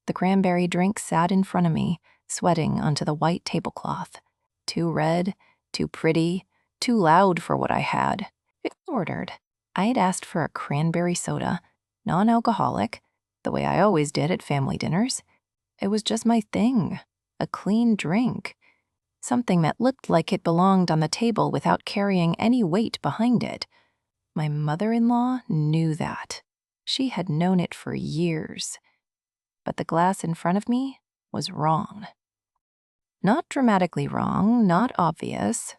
The cranberry drink sat in front of me, sweating onto the white tablecloth. Too red, too pretty, too loud for what I had. I ordered. I had asked for a cranberry soda, non-alcoholic, the way I always did at family dinners. It was just my thing, a clean drink, something that looked like it belonged on the table without carrying any weight behind it. My mother-in-law knew that. She had known it for years. But the glass in front of me was wrong. Not dramatically wrong, not obvious,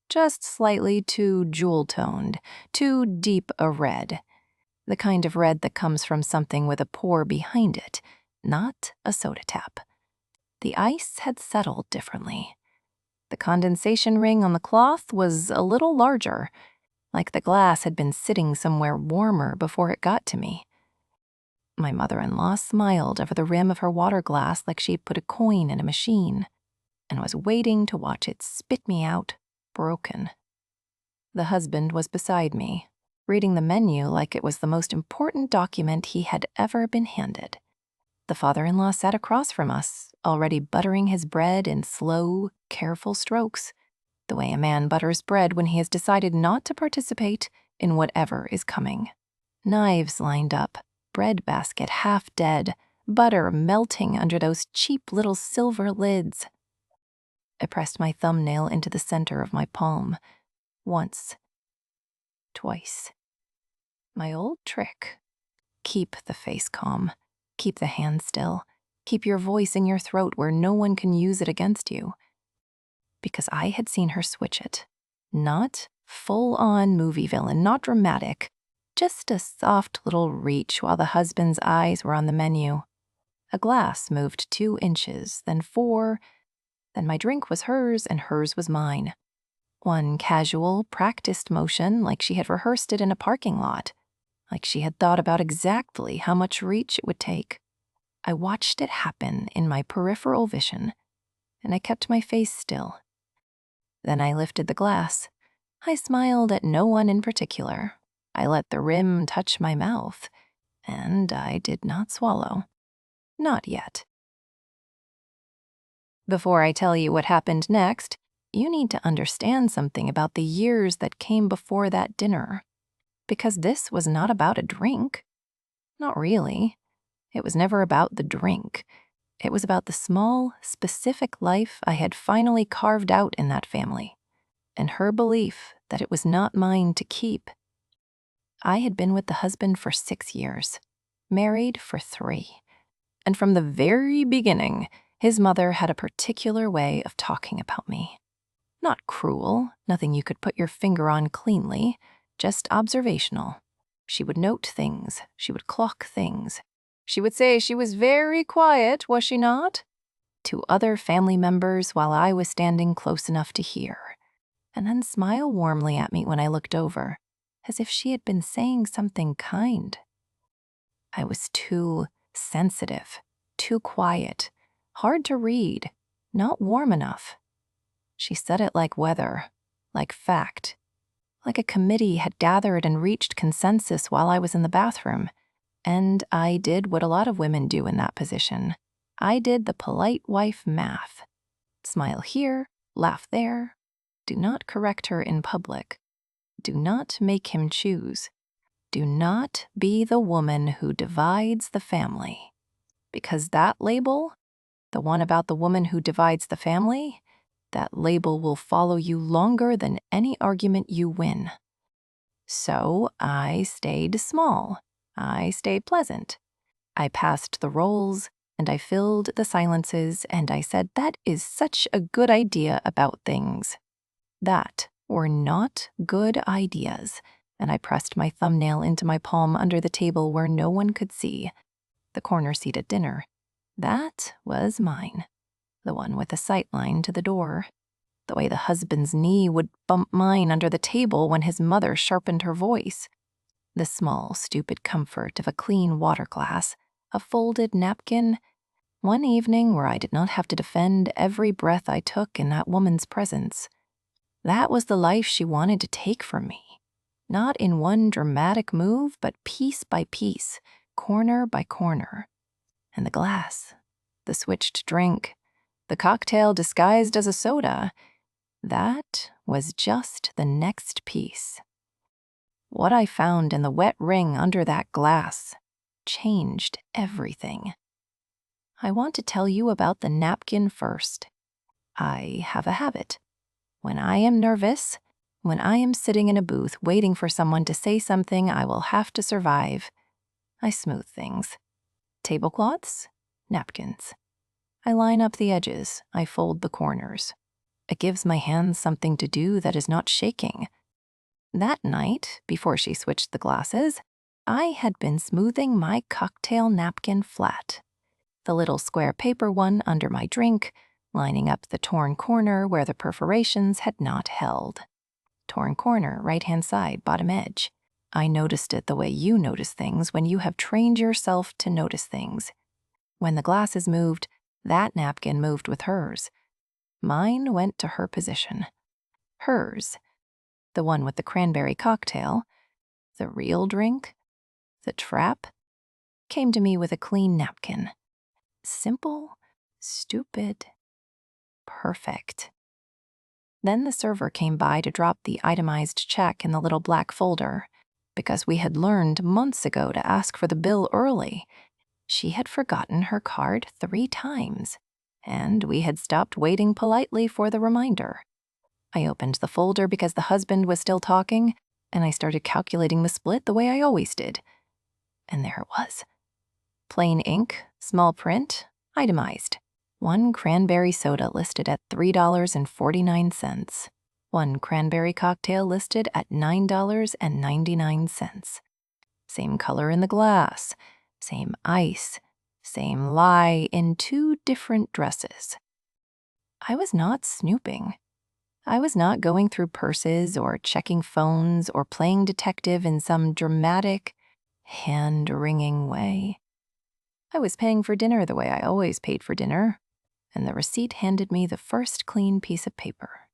just slightly too jewel-toned, too deep a red. The kind of red that comes from something with a pour behind it, not a soda tap. The ice had settled differently. The condensation ring on the cloth was a little larger, like the glass had been sitting somewhere warmer before it got to me. My mother-in-law smiled over the rim of her water glass like she'd put a coin in a machine and was waiting to watch it spit me out, broken. The husband was beside me, reading the menu like it was the most important document he had ever been handed. The father-in-law sat across from us, already buttering his bread in slow, careful strokes, the way a man butters bread when he has decided not to participate in whatever is coming. Knives lined up, bread basket half dead, butter melting under those cheap little silver lids. I pressed my thumbnail into the center of my palm. Once. Twice. My old trick. Keep the face calm. Keep the hand still. Keep your voice in your throat where no one can use it against you. Because I had seen her switch it. Not full-on movie villain, not dramatic. Just a soft little reach while the husband's eyes were on the menu. A glass moved 2 inches, then 4. Then my drink was hers and hers was mine. One casual, practiced motion like she had rehearsed it in a parking lot. Like she had thought about exactly how much reach it would take. I watched it happen in my peripheral vision, and I kept my face still. Then I lifted the glass. I smiled at no one in particular. I let the rim touch my mouth, and I did not swallow. Not yet. Before I tell you what happened next, you need to understand something about the years that came before that dinner. Because this was not about a drink. Not really. It was never about the drink. It was about the small, specific life I had finally carved out in that family, and her belief that it was not mine to keep. I had been with the husband for 6 years, married for 3, and from the very beginning, his mother had a particular way of talking about me. Not cruel, nothing you could put your finger on cleanly, just observational. She would note things, she would clock things. She would say she was very quiet, was she not? To other family members while I was standing close enough to hear, and then smile warmly at me when I looked over, as if she had been saying something kind. I was too sensitive, too quiet, hard to read, not warm enough. She said it like weather, like fact, like a committee had gathered and reached consensus while I was in the bathroom. And I did what a lot of women do in that position. I did the polite wife math. Smile here, laugh there. Do not correct her in public. Do not make him choose. Do not be the woman who divides the family. Because that label, the one about the woman who divides the family, that label will follow you longer than any argument you win. So I stayed small. I stayed pleasant. I passed the roles, and I filled the silences, and I said, that is such a good idea about things. That were not good ideas, and I pressed my thumbnail into my palm under the table where no one could see. The corner seat at dinner. That was mine. The one with a sightline to the door. The way the husband's knee would bump mine under the table when his mother sharpened her voice. The small, stupid comfort of a clean water glass, a folded napkin, one evening where I did not have to defend every breath I took in that woman's presence. That was the life she wanted to take from me. Not in one dramatic move, but piece by piece, corner by corner. And the glass, the switched drink, the cocktail disguised as a soda, that was just the next piece. What I found in the wet ring under that glass changed everything. I want to tell you about the napkin first. I have a habit. When I am nervous, when I am sitting in a booth waiting for someone to say something I will have to survive, I smooth things. Tablecloths, napkins. I line up the edges, I fold the corners. It gives my hands something to do that is not shaking. That night, before she switched the glasses, I had been smoothing my cocktail napkin flat. The little square paper one under my drink, lining up the torn corner where the perforations had not held. Torn corner, right-hand side, bottom edge. I noticed it the way you notice things when you have trained yourself to notice things. When the glasses moved, that napkin moved with hers. Mine went to her position. Hers, the one with the cranberry cocktail, the real drink, the trap, came to me with a clean napkin. Simple, stupid, perfect. Then the server came by to drop the itemized check in the little black folder. Because we had learned months ago to ask for the bill early, she had forgotten her card 3 times, and we had stopped waiting politely for the reminder. I opened the folder because the husband was still talking, and I started calculating the split the way I always did. And there it was. Plain ink, small print, itemized. 1 cranberry soda listed at $3.49. 1 cranberry cocktail listed at $9.99. Same color in the glass, same ice, same lie in 2 different dresses. I was not snooping. I was not going through purses or checking phones or playing detective in some dramatic, hand-wringing way. I was paying for dinner the way I always paid for dinner, and the receipt handed me the first clean piece of paper.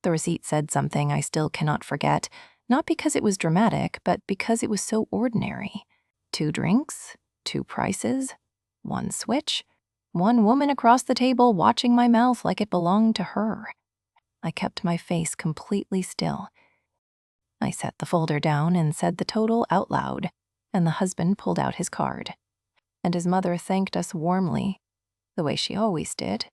The receipt said something I still cannot forget, not because it was dramatic, but because it was so ordinary. 2 drinks, 2 prices, 1 switch, 1 woman across the table watching my mouth like it belonged to her. I kept my face completely still. I set the folder down and said the total out loud, and the husband pulled out his card. And his mother thanked us warmly, the way she always did,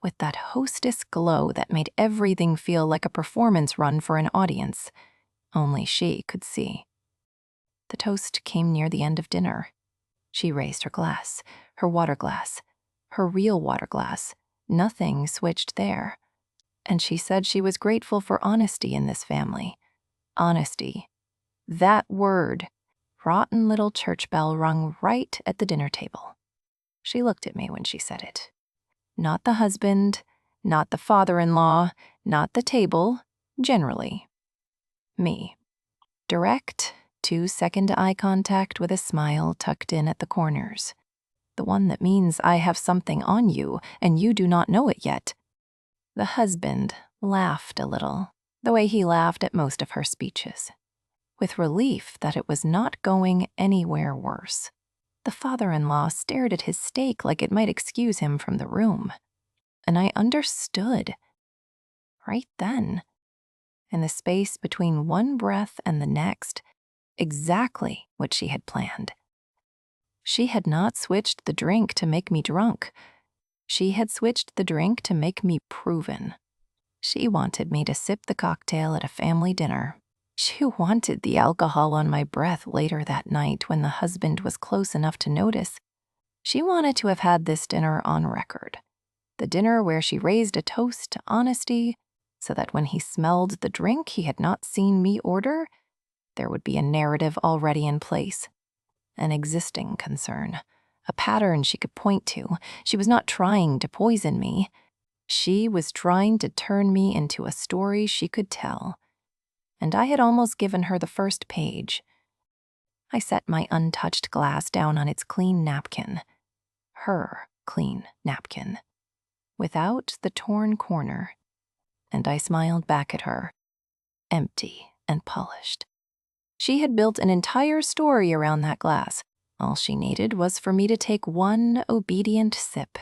with that hostess glow that made everything feel like a performance run for an audience. Only she could see. The toast came near the end of dinner. She raised her glass, her water glass, her real water glass. Nothing switched there. And she said she was grateful for honesty in this family. Honesty. That word, rotten little church bell, rung right at the dinner table. She looked at me when she said it. Not the husband, not the father-in-law, not the table, generally. Me. Direct, 2-second eye contact with a smile tucked in at the corners. The one that means I have something on you and you do not know it yet. The husband laughed a little, the way he laughed at most of her speeches, with relief that it was not going anywhere worse. The father-in-law stared at his steak like it might excuse him from the room. And I understood. Right then, in the space between one breath and the next, exactly what she had planned. She had not switched the drink to make me drunk. She had switched the drink to make me proven. She wanted me to sip the cocktail at a family dinner. She wanted the alcohol on my breath later that night when the husband was close enough to notice. She wanted to have had this dinner on record. The dinner where she raised a toast to honesty, so that when he smelled the drink he had not seen me order, there would be a narrative already in place. An existing concern. A pattern she could point to. She was not trying to poison me. She was trying to turn me into a story she could tell. And I had almost given her the first page. I set my untouched glass down on its clean napkin. Her clean napkin. Without the torn corner. And I smiled back at her, empty and polished. She had built an entire story around that glass, All she needed was for me to take one obedient sip.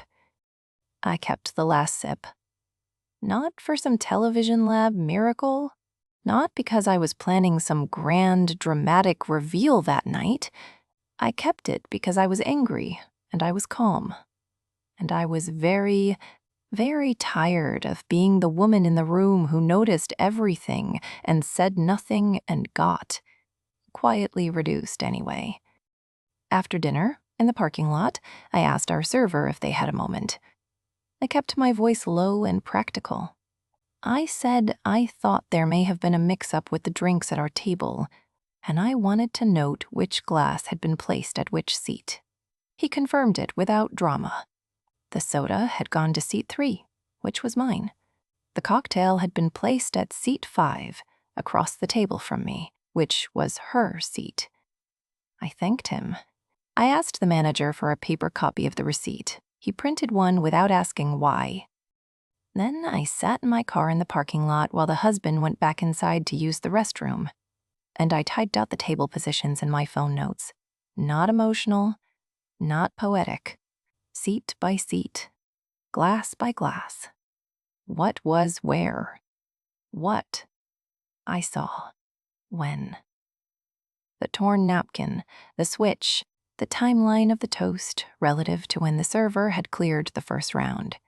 I kept the last sip. Not for some television lab miracle, not because I was planning some grand, dramatic reveal that night. I kept it because I was angry and I was calm. And I was very, very tired of being the woman in the room who noticed everything and said nothing and got. Quietly reduced, anyway. After dinner, in the parking lot, I asked our server if they had a moment. I kept my voice low and practical. I said I thought there may have been a mix-up with the drinks at our table, and I wanted to note which glass had been placed at which seat. He confirmed it without drama. The soda had gone to seat 3, which was mine. The cocktail had been placed at seat 5, across the table from me, which was her seat. I thanked him. I asked the manager for a paper copy of the receipt. He printed one without asking why. Then I sat in my car in the parking lot while the husband went back inside to use the restroom. And I typed out the table positions in my phone notes. Not emotional, not poetic. Seat by seat, glass by glass. What was where? What I saw. When. The torn napkin, the switch, the timeline of the toast relative to when the server had cleared the first round.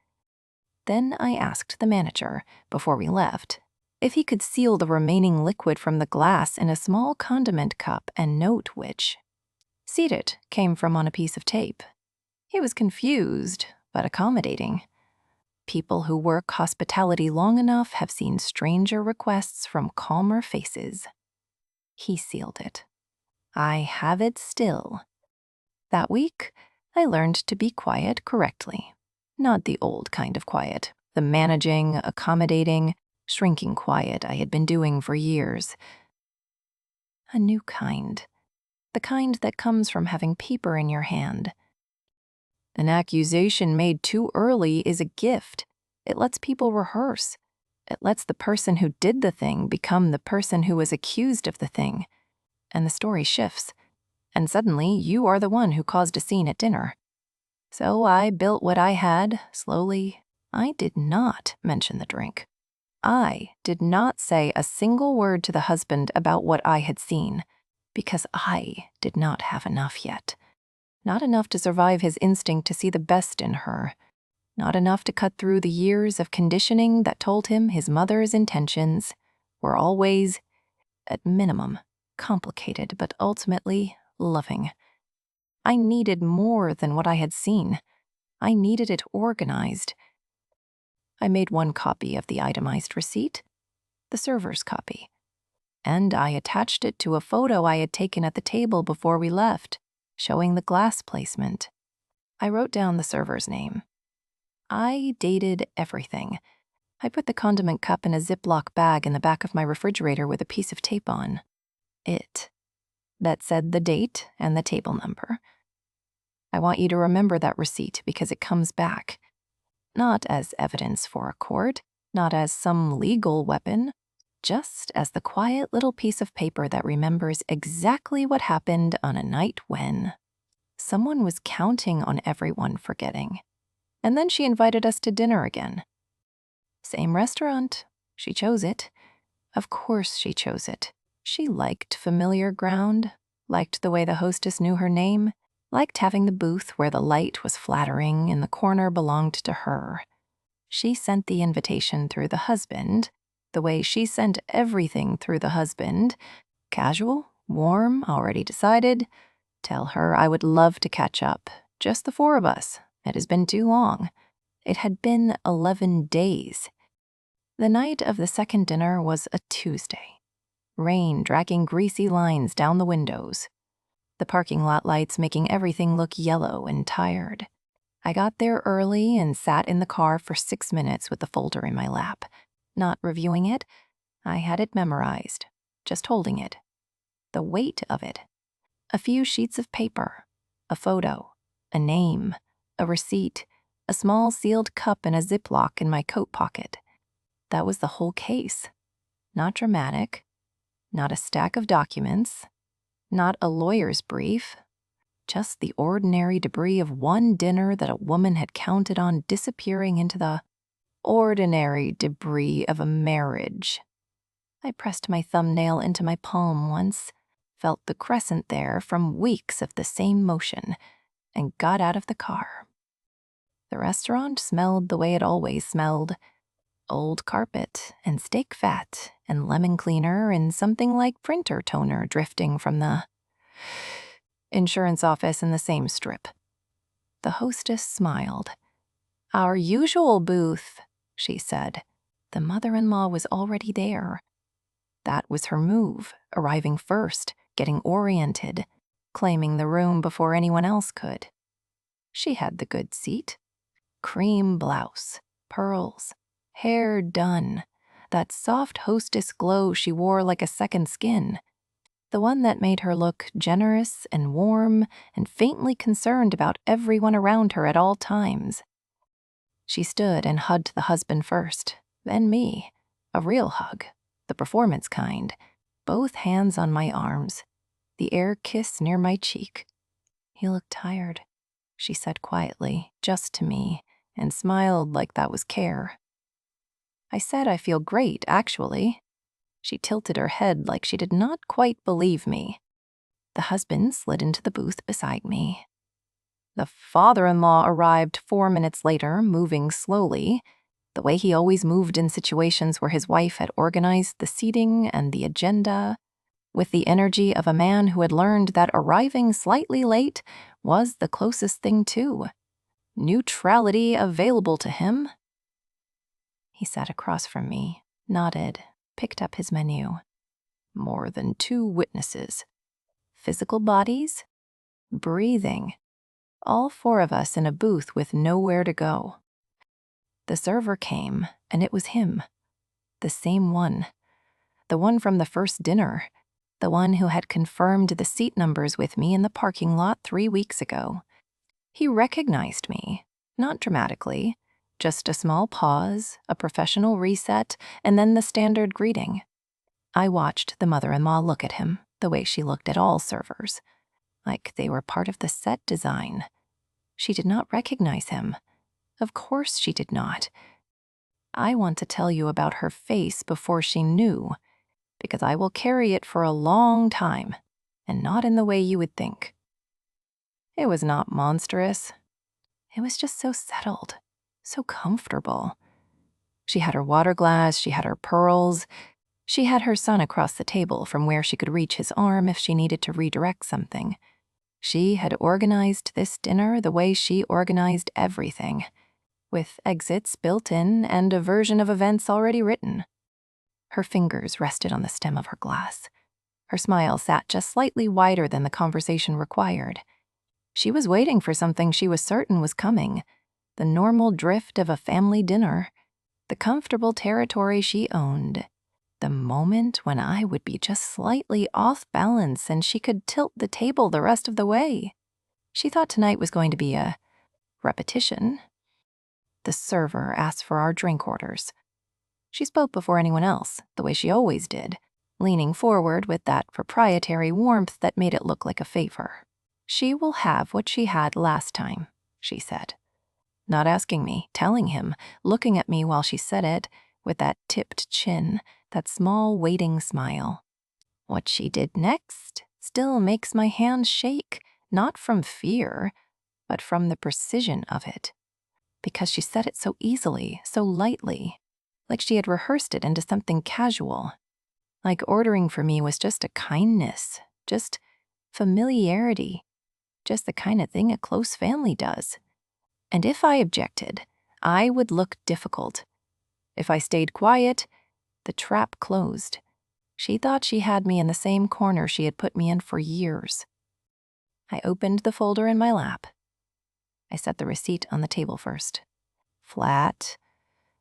Then I asked the manager, before we left, if he could seal the remaining liquid from the glass in a small condiment cup and note which seat it came from on a piece of tape. He was confused, but accommodating. People who work hospitality long enough have seen stranger requests from calmer faces. He sealed it. I have it still. That week, I learned to be quiet correctly. Not the old kind of quiet, the managing, accommodating, shrinking quiet I had been doing for years. A new kind. The kind that comes from having paper in your hand. An accusation made too early is a gift. It lets people rehearse. It lets the person who did the thing become the person who was accused of the thing. And the story shifts. And suddenly, you are the one who caused a scene at dinner. So I built what I had, slowly. I did not mention the drink. I did not say a single word to the husband about what I had seen, because I did not have enough yet. Not enough to survive his instinct to see the best in her. Not enough to cut through the years of conditioning that told him his mother's intentions were always, at minimum, complicated but ultimately loving. I needed more than what I had seen. I needed it organized. I made one copy of the itemized receipt, the server's copy, and I attached it to a photo I had taken at the table before we left, showing the glass placement. I wrote down the server's name. I dated everything. I put the condiment cup in a Ziploc bag in the back of my refrigerator with a piece of tape on. It. That said the date and the table number. I want you to remember that receipt because it comes back. Not as evidence for a court, not as some legal weapon, just as the quiet little piece of paper that remembers exactly what happened on a night when someone was counting on everyone forgetting. And then she invited us to dinner again. Same restaurant. She chose it. Of course she chose it. She liked familiar ground, liked the way the hostess knew her name, liked having the booth where the light was flattering and the corner belonged to her. She sent the invitation through the husband, the way she sent everything through the husband. Casual, warm, already decided. Tell her I would love to catch up. Just the 4 of us. It has been too long. It had been 11 days. The night of the second dinner was a Tuesday. Rain dragging greasy lines down the windows. The parking lot lights making everything look yellow and tired. I got there early and sat in the car for 6 minutes with the folder in my lap. Not reviewing it. I had it memorized. Just holding it. The weight of it. A few sheets of paper. A photo. A name. A receipt. A small sealed cup in a Ziploc in my coat pocket. That was the whole case. Not dramatic. Not a stack of documents. Not a lawyer's brief. Just the ordinary debris of one dinner that a woman had counted on disappearing into the ordinary debris of a marriage. I pressed my thumbnail into my palm once, felt the crescent there from weeks of the same motion, and got out of the car. The restaurant smelled the way it always smelled: old carpet and steak fat and lemon cleaner and something like printer toner drifting from the insurance office in the same strip. The hostess smiled. "Our usual booth," she said. The mother-in-law was already there. That was her move, arriving first, getting oriented, claiming the room before anyone else could. She had the good seat. Cream blouse, pearls, hair done, that soft hostess glow she wore like a second skin, the one that made her look generous and warm and faintly concerned about everyone around her at all times. She stood and hugged the husband first, then me, a real hug, the performance kind, both hands on my arms, the air kiss near my cheek. "You look tired," she said quietly, just to me, and smiled like that was care. I said I feel great, actually. She tilted her head like she did not quite believe me. The husband slid into the booth beside me. The father-in-law arrived 4 minutes later, moving slowly, the way he always moved in situations where his wife had organized the seating and the agenda, with the energy of a man who had learned that arriving slightly late was the closest thing to neutrality available to him. He sat across from me, nodded, picked up his menu. More than 2 witnesses. Physical bodies, breathing. All 4 of us in a booth with nowhere to go. The server came, and it was him. The same one. The one from the first dinner. The one who had confirmed the seat numbers with me in the parking lot 3 weeks ago. He recognized me, not dramatically, just a small pause, a professional reset, and then the standard greeting. I watched the mother-in-law look at him the way she looked at all servers, like they were part of the set design. She did not recognize him. Of course she did not. I want to tell you about her face before she knew, because I will carry it for a long time, and not in the way you would think. It was not monstrous. It was just so settled, so comfortable. She had her water glass, she had her pearls. She had her son across the table from where she could reach his arm if she needed to redirect something. She had organized this dinner the way she organized everything, with exits built in and a version of events already written. Her fingers rested on the stem of her glass. Her smile sat just slightly wider than the conversation required. She was waiting for something she was certain was coming, the normal drift of a family dinner, the comfortable territory she owned, the moment when I would be just slightly off balance and she could tilt the table the rest of the way. She thought tonight was going to be a repetition. The server asked for our drink orders. She spoke before anyone else, the way she always did, leaning forward with that proprietary warmth that made it look like a favor. "She will have what she had last time," she said. Not asking me, telling him, looking at me while she said it, with that tipped chin, that small waiting smile. What she did next still makes my hands shake, not from fear, but from the precision of it. Because she said it so easily, so lightly, like she had rehearsed it into something casual. Like ordering for me was just a kindness, just familiarity, just the kind of thing a close family does. And if I objected, I would look difficult. If I stayed quiet, the trap closed. She thought she had me in the same corner she had put me in for years. I opened the folder in my lap. I set the receipt on the table first. Flat,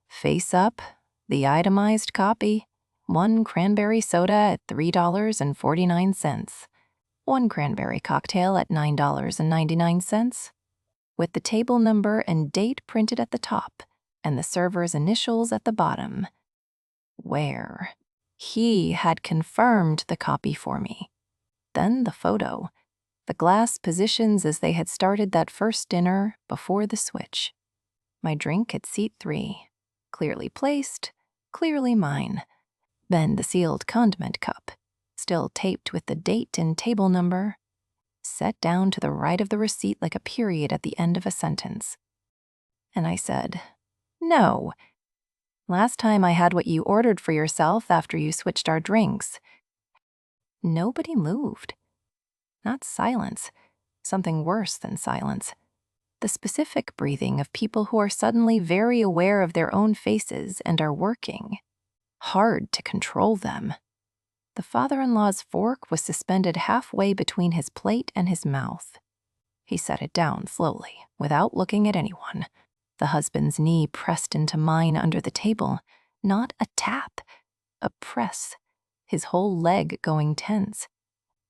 face up, the itemized copy, 1 cranberry soda at $3.49, 1 cranberry cocktail at $9.99, with the table number and date printed at the top and the server's initials at the bottom. Where? He had confirmed the copy for me. Then the photo. The glass positions as they had started that first dinner before the switch. My drink at seat 3, clearly placed, clearly mine. Then the sealed condiment cup, still taped with the date and table number, set down to the right of the receipt like a period at the end of a sentence. And I said, "No. Last time I had what you ordered for yourself after you switched our drinks." Nobody moved. Not silence. Something worse than silence. The specific breathing of people who are suddenly very aware of their own faces and are working hard to control them. The father-in-law's fork was suspended halfway between his plate and his mouth. He set it down slowly, without looking at anyone. The husband's knee pressed into mine under the table. Not a tap, a press, his whole leg going tense.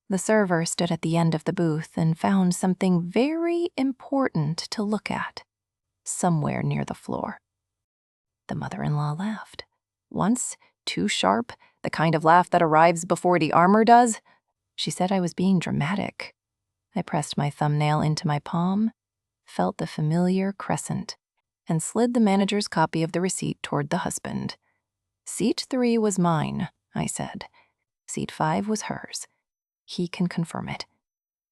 The server stood at the end of the booth and found something very important to look at, somewhere near the floor. The mother-in-law laughed. Once, too sharp, the kind of laugh that arrives before the armor does. She said I was being dramatic. I pressed my thumbnail into my palm, felt the familiar crescent, and slid the manager's copy of the receipt toward the husband. Seat 3 was mine, I said. Seat 5 was hers. He can confirm it.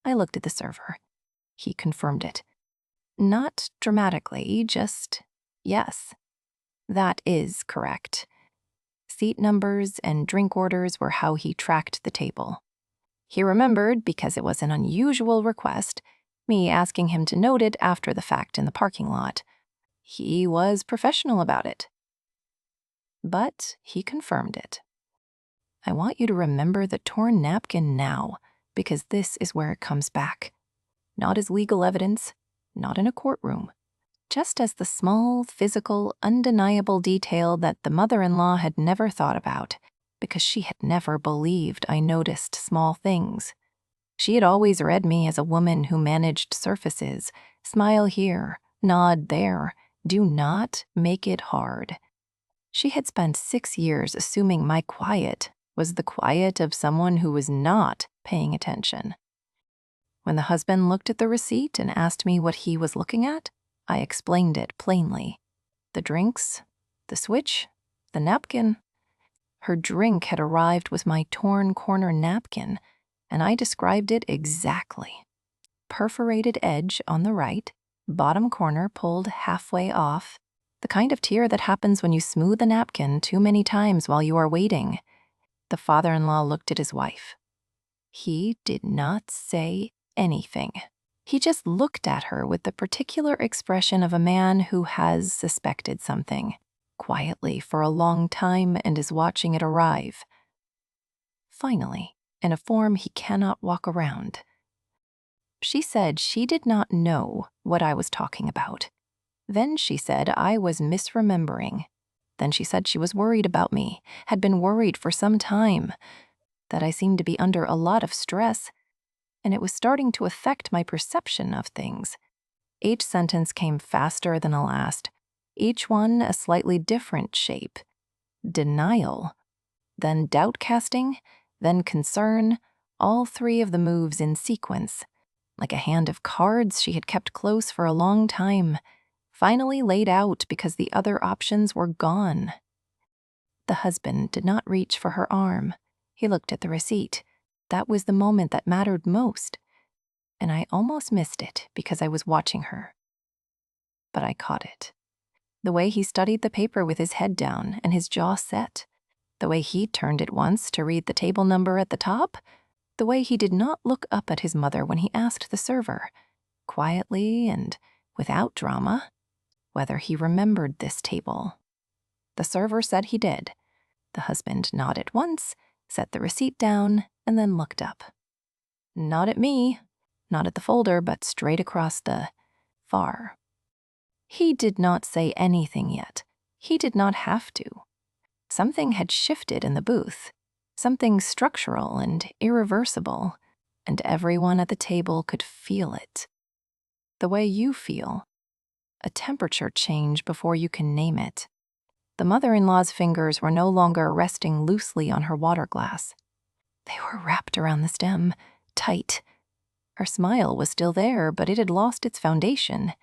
I looked at the server. He confirmed it. Not dramatically, just, yes. That is correct. Seat numbers and drink orders were how he tracked the table. He remembered, because it was an unusual request, me asking him to note it after the fact in the parking lot. He was professional about it. But he confirmed it. I want you to remember the torn napkin now, because this is where it comes back. Not as legal evidence, not in a courtroom, just as the small, physical, undeniable detail that the mother-in-law had never thought about, because she had never believed I noticed small things. She had always read me as a woman who managed surfaces, smile here, nod there, do not make it hard. She had spent 6 years assuming my quiet was the quiet of someone who was not paying attention. When the husband looked at the receipt and asked me what he was looking at, I explained it plainly. The drinks, the switch, the napkin. Her drink had arrived with my torn corner napkin, and I described it exactly. Perforated edge on the right, bottom corner pulled halfway off, the kind of tear that happens when you smooth a napkin too many times while you are waiting. The father-in-law looked at his wife. He did not say anything. He just looked at her with the particular expression of a man who has suspected something, quietly for a long time and is watching it arrive. Finally, in a form he cannot walk around. She said she did not know what I was talking about. Then she said I was misremembering. Then she said she was worried about me, had been worried for some time, that I seemed to be under a lot of stress, and it was starting to affect my perception of things. Each sentence came faster than the last, each one a slightly different shape. Denial, then doubt-casting, then concern, all 3 of the moves in sequence, like a hand of cards she had kept close for a long time, finally laid out because the other options were gone. The husband did not reach for her arm. He looked at the receipt. That was the moment that mattered most, and I almost missed it because I was watching her. But I caught it. The way he studied the paper with his head down and his jaw set, the way he turned it once to read the table number at the top, the way he did not look up at his mother when he asked the server, quietly and without drama, whether he remembered this table. The server said he did. The husband nodded once, set the receipt down, and then looked up. Not at me, not at the folder, but straight across the far. He did not say anything yet. He did not have to. Something had shifted in the booth, something structural and irreversible, and everyone at the table could feel it. The way you feel. A temperature change before you can name it. The mother-in-law's fingers were no longer resting loosely on her water glass. They were wrapped around the stem, tight. Her smile was still there, but it had lost its foundation.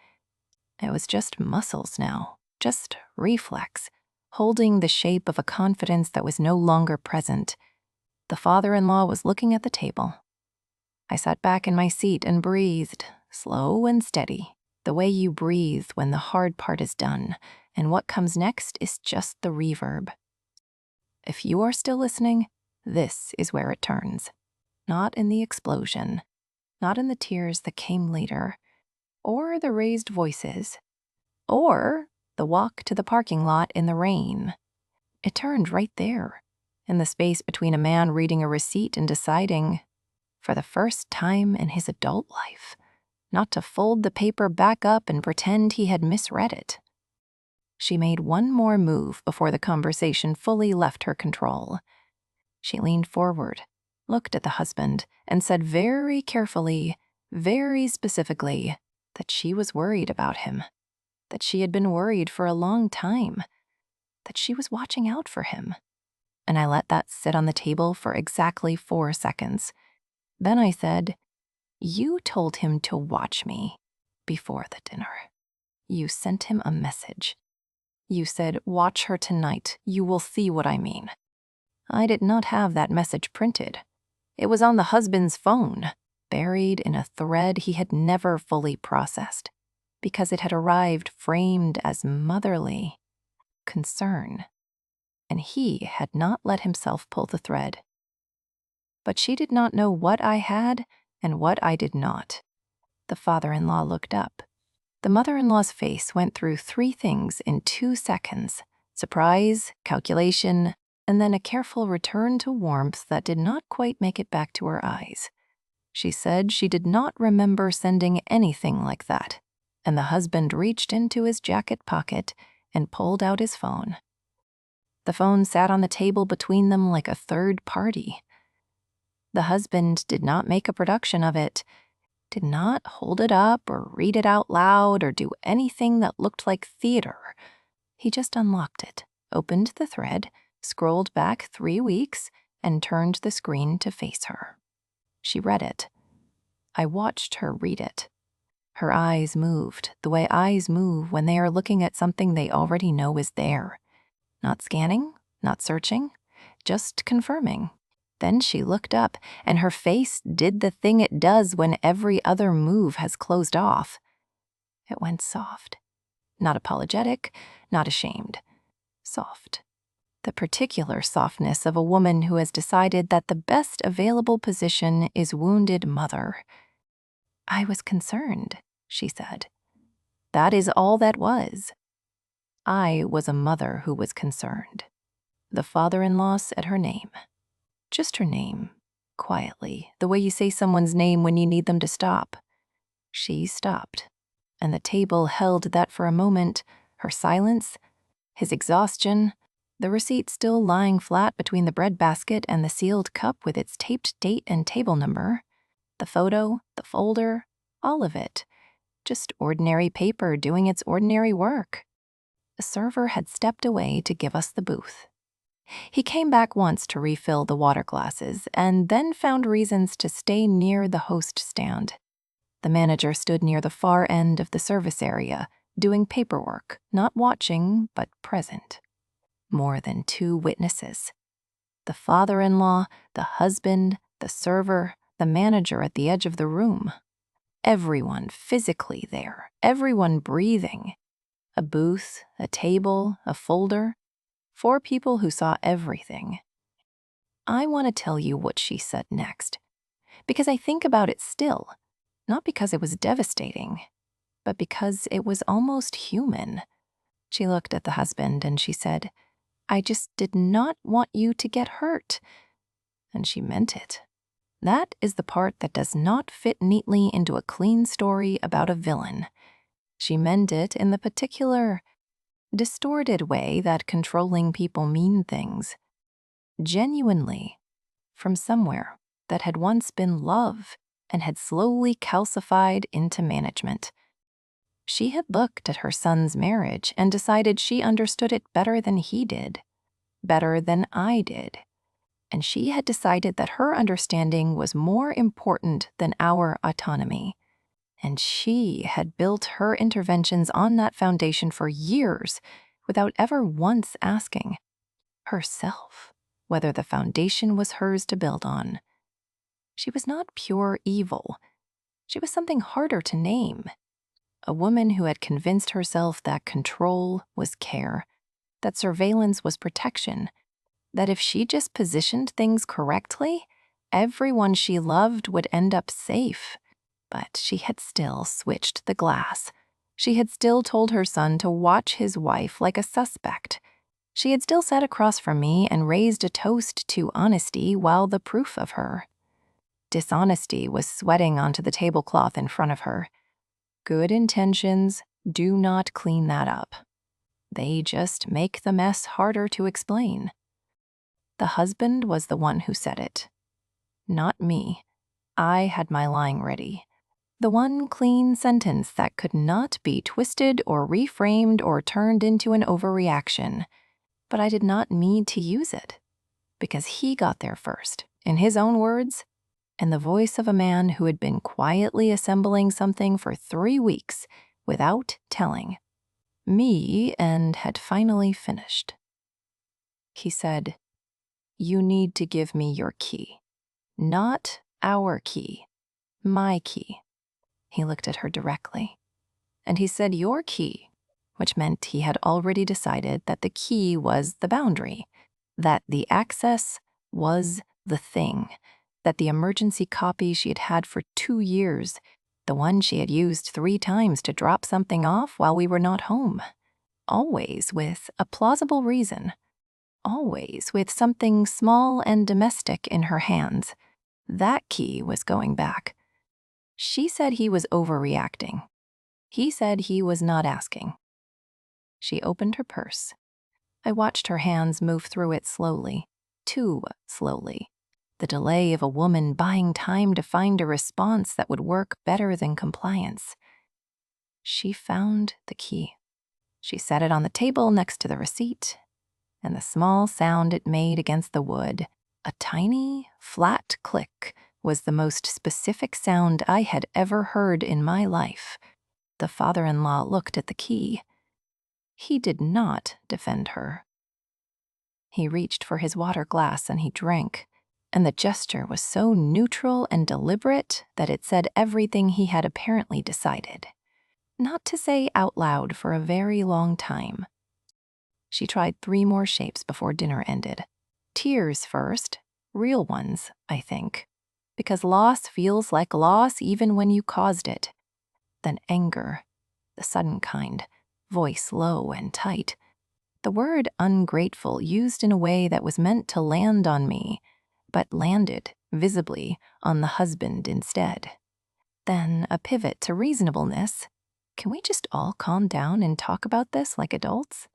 It was just muscles now, just reflex, holding the shape of a confidence that was no longer present. The father-in-law was looking at the table. I sat back in my seat and breathed, slow and steady, the way you breathe when the hard part is done, and what comes next is just the reverb. If you are still listening, this is where it turns. Not in the explosion, not in the tears that came later, or the raised voices, or the walk to the parking lot in the rain. It turned right there, in the space between a man reading a receipt and deciding, for the first time in his adult life, not to fold the paper back up and pretend he had misread it. She made one more move before the conversation fully left her control. She leaned forward, looked at the husband, and said very carefully, very specifically, that she was worried about him, that she had been worried for a long time, that she was watching out for him. And I let that sit on the table for exactly 4 seconds. Then I said, "You told him to watch me before the dinner. You sent him a message. You said, 'Watch her tonight. You will see what I mean.' I did not have that message printed. It was on the husband's phone, buried in a thread he had never fully processed, because it had arrived framed as motherly concern, and he had not let himself pull the thread. But she did not know what I had and what I did not. The father-in-law looked up. The mother-in-law's face went through 3 things in 2 seconds: surprise, calculation, and then a careful return to warmth that did not quite make it back to her eyes. She said she did not remember sending anything like that, and the husband reached into his jacket pocket and pulled out his phone. The phone sat on the table between them like a third party. The husband did not make a production of it, did not hold it up or read it out loud or do anything that looked like theater. He just unlocked it, opened the thread, scrolled back 3 weeks, and turned the screen to face her. She read it. I watched her read it. Her eyes moved the way eyes move when they are looking at something they already know is there. Not scanning, not searching, just confirming. Then she looked up, and her face did the thing it does when every other move has closed off. It went soft. Not apologetic, not ashamed. Soft. The particular softness of a woman who has decided that the best available position is wounded mother. "I was concerned," she said. That is all that was. I was a mother who was concerned. The father-in-law said her name. Just her name, quietly, the way you say someone's name when you need them to stop. She stopped, and the table held that for a moment, her silence, his exhaustion, the receipt still lying flat between the breadbasket and the sealed cup with its taped date and table number, the photo, the folder, all of it, just ordinary paper doing its ordinary work. The server had stepped away to give us the booth. He came back once to refill the water glasses and then found reasons to stay near the host stand. The manager stood near the far end of the service area, doing paperwork, not watching, but present. More than 2 witnesses. The father-in-law, the husband, the server, the manager at the edge of the room. Everyone physically there, everyone breathing. A booth, a table, a folder. 4 people who saw everything. I want to tell you what she said next, because I think about it still, not because it was devastating, but because it was almost human. She looked at the husband and she said, "I just did not want you to get hurt." And she meant it. That is the part that does not fit neatly into a clean story about a villain. She meant it in the particular, distorted way that controlling people mean things. Genuinely, from somewhere that had once been love and had slowly calcified into management. She had looked at her son's marriage and decided she understood it better than he did, better than I did. and she had decided that her understanding was more important than our autonomy. And she had built her interventions on that foundation for years without ever once asking herself whether the foundation was hers to build on. She was not pure evil. She was something harder to name. A woman who had convinced herself that control was care, that surveillance was protection, that if she just positioned things correctly, everyone she loved would end up safe. But she had still switched the glass. She had still told her son to watch his wife like a suspect. She had still sat across from me and raised a toast to honesty while the proof of her dishonesty was sweating onto the tablecloth in front of her. Good intentions do not clean that up. They just make the mess harder to explain. The husband was the one who said it, not me. I had my line ready. The one clean sentence that could not be twisted or reframed or turned into an overreaction. But I did not need to use it, because he got there first, in his own words, in the voice of a man who had been quietly assembling something for 3 weeks without telling me and had finally finished. He said, "You need to give me your key. Not our key, my key." He looked at her directly. And he said, "Your key," which meant he had already decided that the key was the boundary, that the access was the thing, that the emergency copy she had had for 2 years, the one she had used 3 times to drop something off while we were not home, always with a plausible reason, always with something small and domestic in her hands, that key was going back. She said he was overreacting. He said he was not asking. She opened her purse. I watched her hands move through it slowly, too slowly. The delay of a woman buying time to find a response that would work better than compliance. She found the key. She set it on the table next to the receipt, and the small sound it made against the wood, a tiny, flat click, was the most specific sound I had ever heard in my life. The father-in-law looked at the key. He did not defend her. He reached for his water glass and he drank, and the gesture was so neutral and deliberate that it said everything he had apparently decided not to say out loud for a very long time. She tried 3 more shapes before dinner ended. Tears first, real ones, I think, because loss feels like loss even when you caused it. Then anger, the sudden kind, voice low and tight. The word ungrateful used in a way that was meant to land on me, but landed, visibly, on the husband instead. Then a pivot to reasonableness. Can we just all calm down and talk about this like adults?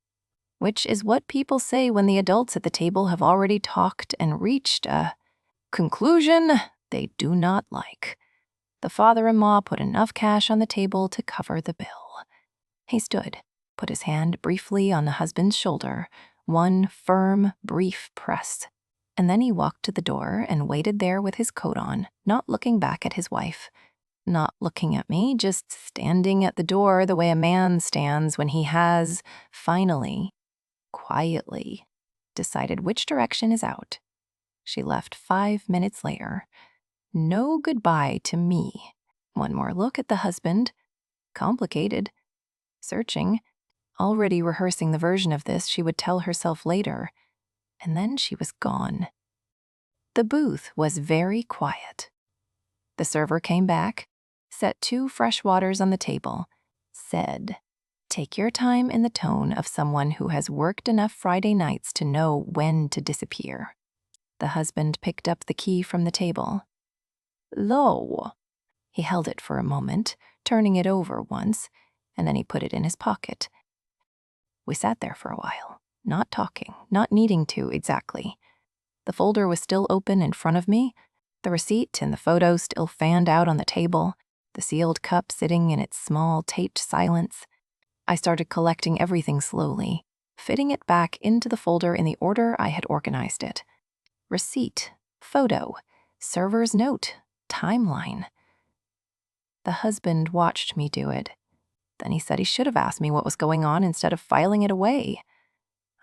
Which is what people say when the adults at the table have already talked and reached a conclusion they do not like. The father-in-law put enough cash on the table to cover the bill. He stood, put his hand briefly on the husband's shoulder, one firm, brief press. And then he walked to the door and waited there with his coat on, not looking back at his wife. Not looking at me, just standing at the door the way a man stands when he has, finally, quietly, decided which direction is out. She left 5 minutes later. No goodbye to me. One more look at the husband. Complicated. Searching. Already rehearsing the version of this she would tell herself later. And then she was gone. The booth was very quiet. The server came back, set 2 fresh waters on the table, said, "Take your time," in the tone of someone who has worked enough Friday nights to know when to disappear. The husband picked up the key from the table. "Lo." He held it for a moment, turning it over once, and then he put it in his pocket. We sat there for a while, not talking, not needing to exactly. The folder was still open in front of me, the receipt and the photo still fanned out on the table, the sealed cup sitting in its small taped silence. I started collecting everything slowly, fitting it back into the folder in the order I had organized it. receipt, photo, server's note, timeline. The husband watched me do it. Then he said he should have asked me what was going on instead of filing it away.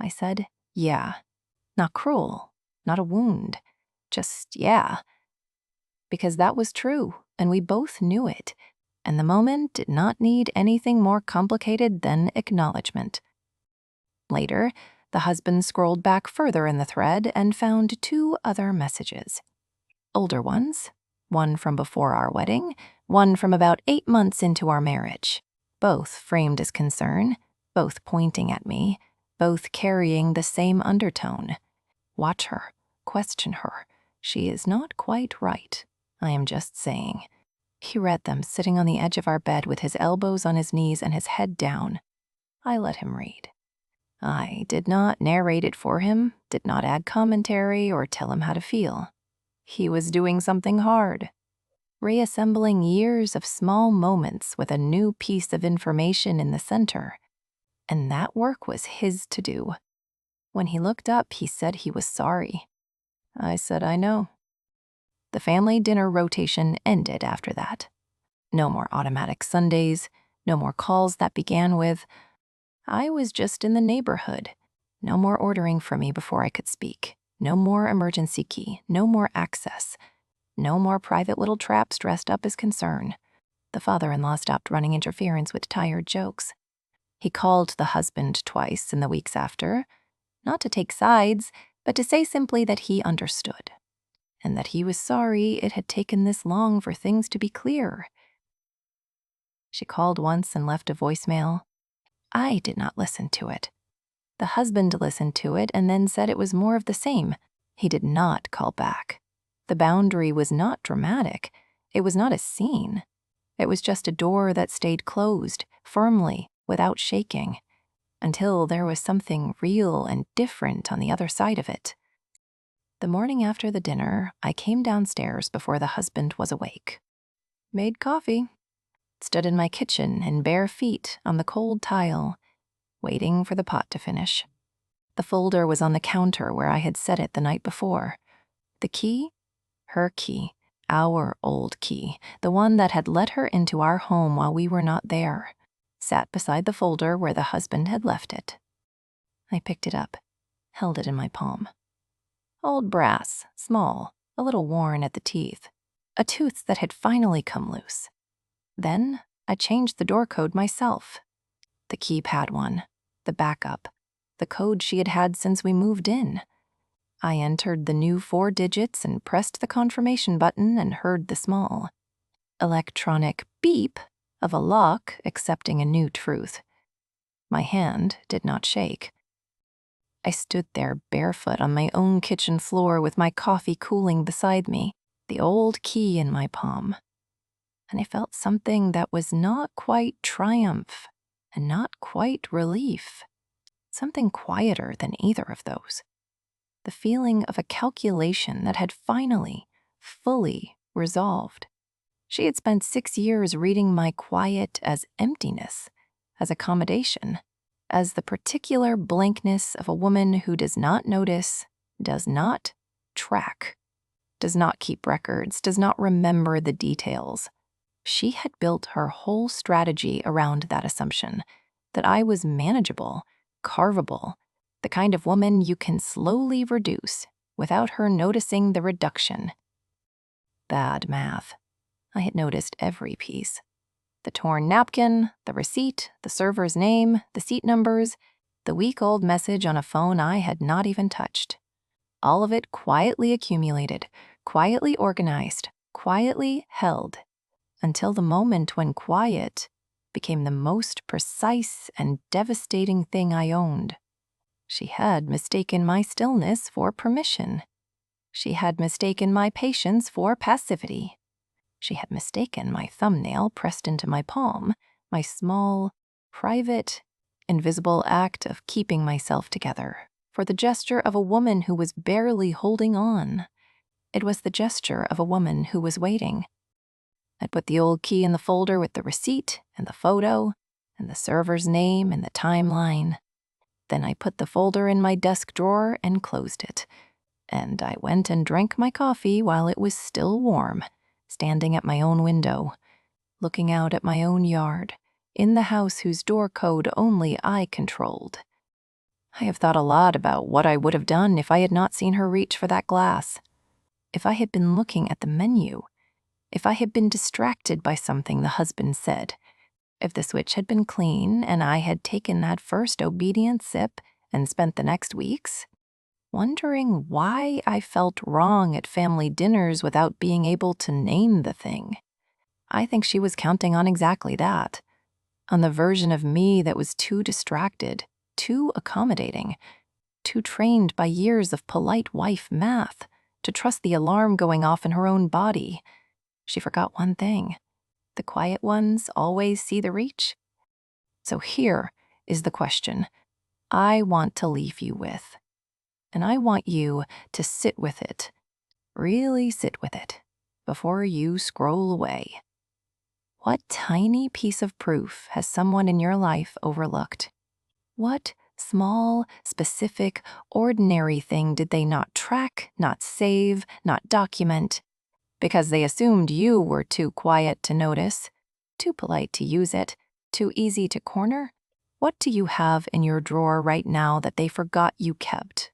I said, yeah. Not cruel, not a wound. Just, yeah. Because that was true, and we both knew it. And the moment did not need anything more complicated than acknowledgement. Later, the husband scrolled back further in the thread and found 2 other messages. Older ones, one from before our wedding, one from about 8 months into our marriage. Both framed as concern, both pointing at me, both carrying the same undertone. Watch her, question her. She is not quite right. I am just saying. He read them sitting on the edge of our bed with his elbows on his knees and his head down. I let him read. I did not narrate it for him, did not add commentary or tell him how to feel. He was doing something hard, reassembling years of small moments with a new piece of information in the center. And that work was his to do. When he looked up, he said he was sorry. I said, I know. The family dinner rotation ended after that. No more automatic Sundays, no more calls that began with, I was just in the neighborhood. No more ordering for me before I could speak. No more emergency key, no more access. No more private little traps dressed up as concern. The father-in-law stopped running interference with tired jokes. He called the husband twice in the weeks after, not to take sides, but to say simply that he understood, and that he was sorry it had taken this long for things to be clear. She called once and left a voicemail. I did not listen to it. The husband listened to it and then said it was more of the same. He did not call back. The boundary was not dramatic. It was not a scene. It was just a door that stayed closed, firmly, without shaking, until there was something real and different on the other side of it. The morning after the dinner, I came downstairs before the husband was awake. Made coffee. Stood in my kitchen in bare feet on the cold tile, waiting for the pot to finish. The folder was on the counter where I had set it the night before. The key? Her key. Our old key. The one that had let her into our home while we were not there. Sat beside the folder where the husband had left it. I picked it up, held it in my palm. Old brass, small, a little worn at the teeth. A tooth that had finally come loose. Then I changed the door code myself. The keypad one, the backup, the code she had had since we moved in. I entered the new 4 digits and pressed the confirmation button and heard the small, electronic beep of a lock accepting a new truth. My hand did not shake. I stood there barefoot on my own kitchen floor with my coffee cooling beside me, the old key in my palm. And I felt something that was not quite triumph and not quite relief. Something quieter than either of those. The feeling of a calculation that had finally, fully resolved. She had spent 6 years reading my quiet as emptiness, as accommodation, as the particular blankness of a woman who does not notice, does not track, does not keep records, does not remember the details. She had built her whole strategy around that assumption, that I was manageable, carvable, the kind of woman you can slowly reduce without her noticing the reduction. Bad math. I had noticed every piece. The torn napkin, the receipt, the server's name, the seat numbers, the week-old message on a phone I had not even touched. All of it quietly accumulated, quietly organized, quietly held, until the moment when quiet became the most precise and devastating thing I owned. She had mistaken my stillness for permission. She had mistaken my patience for passivity. She had mistaken my thumbnail pressed into my palm, my small, private, invisible act of keeping myself together, for the gesture of a woman who was barely holding on. It was the gesture of a woman who was waiting. I'd put the old key in the folder with the receipt and the photo and the server's name and the timeline. Then I put the folder in my desk drawer and closed it. and I went and drank my coffee while it was still warm, standing at my own window, looking out at my own yard, in the house whose door code only I controlled. I have thought a lot about what I would have done if I had not seen her reach for that glass. If I had been looking at the menu, if I had been distracted by something the husband said, if the switch had been clean and I had taken that first obedient sip and spent the next weeks wondering why I felt wrong at family dinners without being able to name the thing. I think she was counting on exactly that, on the version of me that was too distracted, too accommodating, too trained by years of polite wife math to trust the alarm going off in her own body. She forgot one thing. The quiet ones always see the reach. So here is the question I want to leave you with. And I want you to sit with it, really sit with it, before you scroll away. What tiny piece of proof has someone in your life overlooked? What small, specific, ordinary thing did they not track, not save, not document? Because they assumed you were too quiet to notice, too polite to use it, too easy to corner? What do you have in your drawer right now that they forgot you kept?